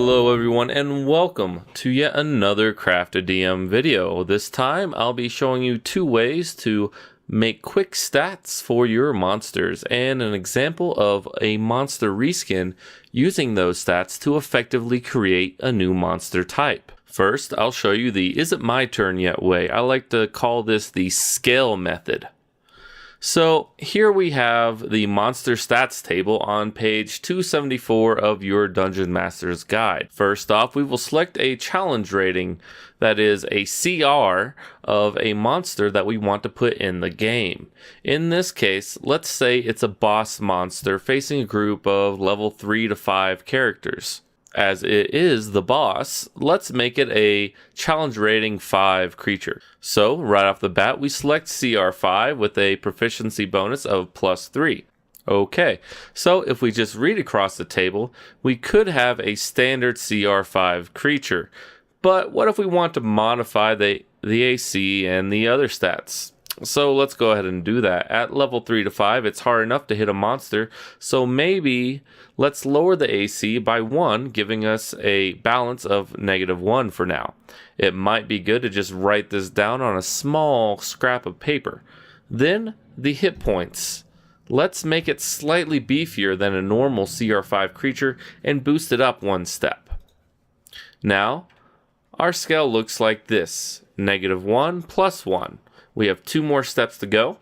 Hello everyone and welcome to yet another Craft a DM video. This time I'll be showing you two ways to make quick stats for your monsters and an example of a monster reskin using those stats to effectively create a new monster type. First, I'll show you the is it my turn yet way. I like to call this the scale method. So here we have the monster stats table on page 274 of your Dungeon Master's Guide. First off, we will select a challenge rating, that is a CR of a monster that we want to put in the game. In this case, let's say it's a boss monster facing a group of level 3 to 5 characters. As it is the boss, let's make it a challenge rating 5 creature. So right off the bat, we select CR5 with a proficiency bonus of +3. Okay, so if we just read across the table, we could have a standard CR5 creature. But what if we want to modify the AC and the other stats? So let's go ahead and do that. At level 3 to 5, it's hard enough to hit a monster, so maybe let's lower the AC by 1, giving us a balance of -1 for now. It might be good to just write this down on a small scrap of paper. Then the hit points. Let's make it slightly beefier than a normal CR5 creature and boost it up 1 step. Now, our scale looks like this, -1 + 1. We have 2 more steps to go.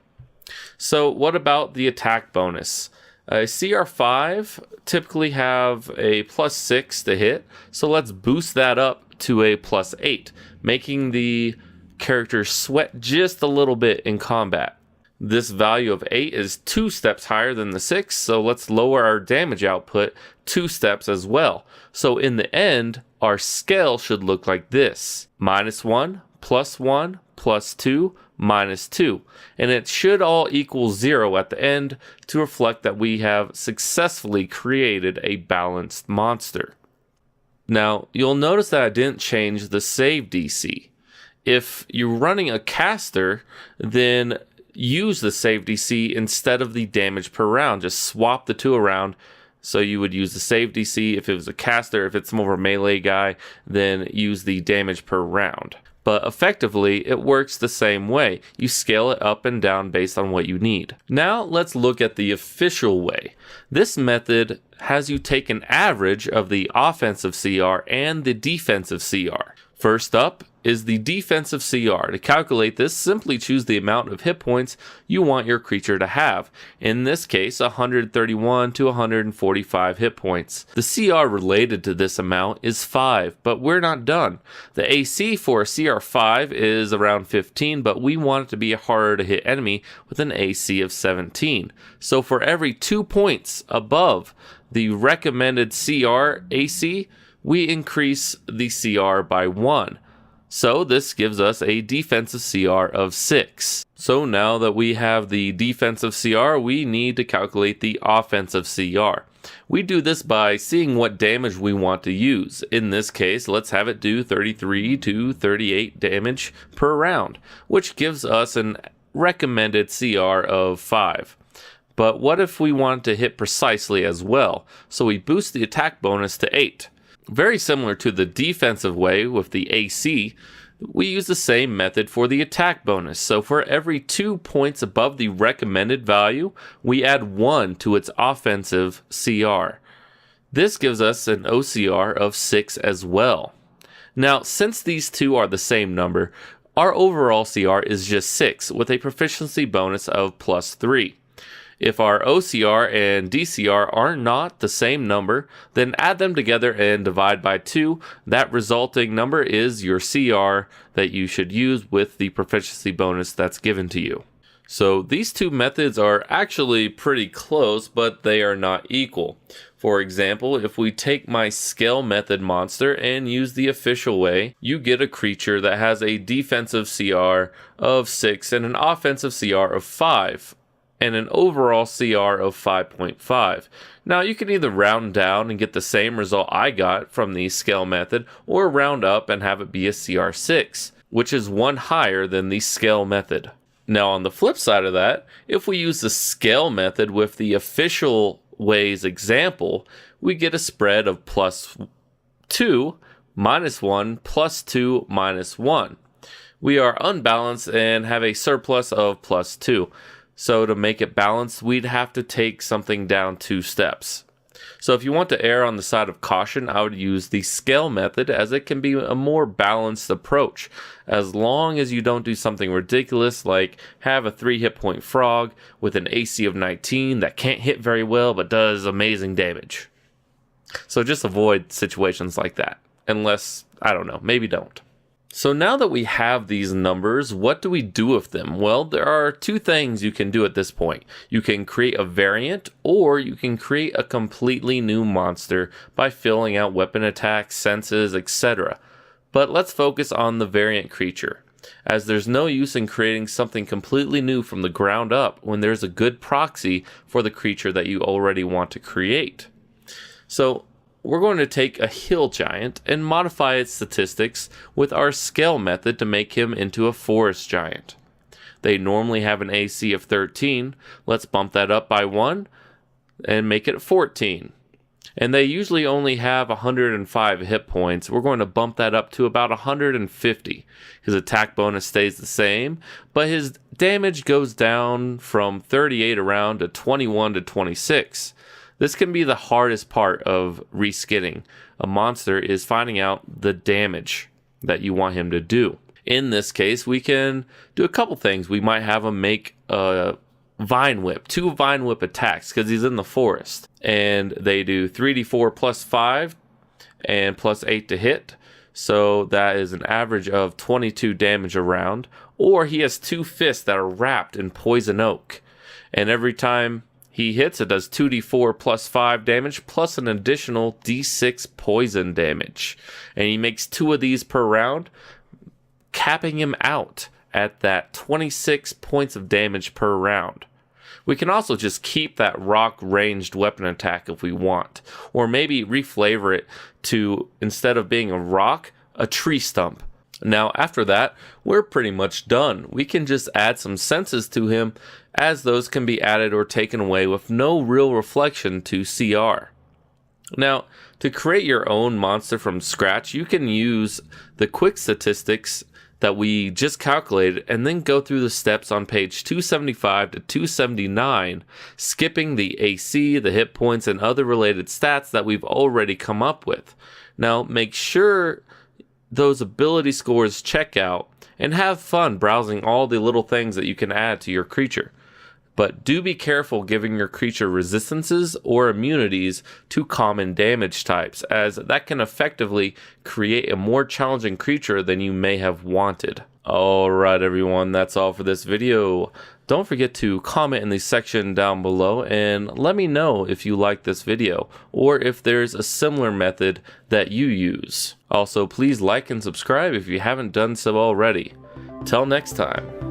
So what about the attack bonus? A CR5 typically have a +6 to hit, so let's boost that up to a +8, making the character sweat just a little bit in combat. This value of 8 is 2 steps higher than the 6, so let's lower our damage output 2 steps as well. So in the end, our scale should look like this: -1, +1, +2, -2, and it should all equal 0 at the end to reflect that we have successfully created a balanced monster. Now, you'll notice that I didn't change the save DC. If you're running a caster, then use the save DC instead of the damage per round. Just swap the two around. So you would use the save DC if it was a caster. If it's more of a melee guy, then use the damage per round. But effectively, it works the same way. You scale it up and down based on what you need. Now, let's look at the official way. This method has you take an average of the offensive CR and the defensive CR. First up is the defensive CR. To calculate this, simply choose the amount of hit points you want your creature to have. In this case, 131 to 145 hit points. The CR related to this amount is 5, but we're not done. The AC for a CR5 is around 15, but we want it to be a harder to hit enemy with an AC of 17. So for every 2 points above the recommended CR AC, we increase the CR by 1. So this gives us a defensive CR of 6. So now that we have the defensive CR, we need to calculate the offensive CR. We do this by seeing what damage we want to use. In this case, let's have it do 33 to 38 damage per round, which gives us an recommended CR of 5. But what if we want to hit precisely as well? So we boost the attack bonus to 8. Very similar to the defensive way with the AC, we use the same method for the attack bonus. So for every 2 points above the recommended value, we add 1 to its offensive CR. This gives us an OCR of 6 as well. Now, since these two are the same number, our overall CR is just 6 with a proficiency bonus of +3. If our OCR and DCR are not the same number, then add them together and divide by 2. That resulting number is your CR that you should use with the proficiency bonus that's given to you. So these two methods are actually pretty close, but they are not equal. For example, if we take my scale method monster and use the official way, you get a creature that has a defensive CR of 6 and an offensive CR of 5. And an overall CR of 5.5. Now you can either round down and get the same result I got from the scale method, or round up and have it be a CR6, which is 1 higher than the scale method. Now on the flip side of that, if we use the scale method with the official ways example, we get a spread of +2 2 minus 1 plus 2 minus 1. We are unbalanced and have a surplus of plus 2. So to make it balanced, we'd have to take something down 2 steps. So if you want to err on the side of caution, I would use the scale method, as it can be a more balanced approach, as long as you don't do something ridiculous like have a 3 hit point frog with an AC of 19 that can't hit very well but does amazing damage. So just avoid situations like that, unless, I don't know, maybe don't. So now that we have these numbers, what do we do with them? Well, there are 2 things you can do at this point. You can create a variant, or you can create a completely new monster by filling out weapon attacks, senses, etc. But let's focus on the variant creature, as there's no use in creating something completely new from the ground up when there's a good proxy for the creature that you already want to create. So we're going to take a hill giant and modify its statistics with our scale method to make him into a forest giant. They normally have an AC of 13. Let's bump that up by 1 and make it 14. And they usually only have 105 hit points. We're going to bump that up to about 150. His attack bonus stays the same, but his damage goes down from 38 around to 21 to 26. This can be the hardest part of reskinning a monster, is finding out the damage that you want him to do. In this case, we can do a couple things. We might have him make a Vine Whip, 2 Vine Whip attacks, because he's in the forest. And they do 3d4 plus 5 and plus 8 to hit. So that is an average of 22 damage a round. Or he has 2 fists that are wrapped in poison oak. And every time he hits, it does 2d4 plus 5 damage plus an additional d6 poison damage. And he makes 2 of these per round, capping him out at that 26 points of damage per round. We can also just keep that rock ranged weapon attack if we want, or maybe reflavor it to, instead of being a rock, a tree stump. Now after that, we're pretty much done. We can just add some senses to him, as those can be added or taken away with no real reflection to CR. Now, to create your own monster from scratch, you can use the quick statistics that we just calculated and then go through the steps on page 275 to 279, skipping the AC, the hit points, and other related stats that we've already come up with. Now, make sure those ability scores check out and have fun browsing all the little things that you can add to your creature. But do be careful giving your creature resistances or immunities to common damage types, as that can effectively create a more challenging creature than you may have wanted. Alright everyone, that's all for this video. Don't forget to comment in the section down below and let me know if you like this video, or if there's a similar method that you use. Also, please like and subscribe if you haven't done so already. Till next time.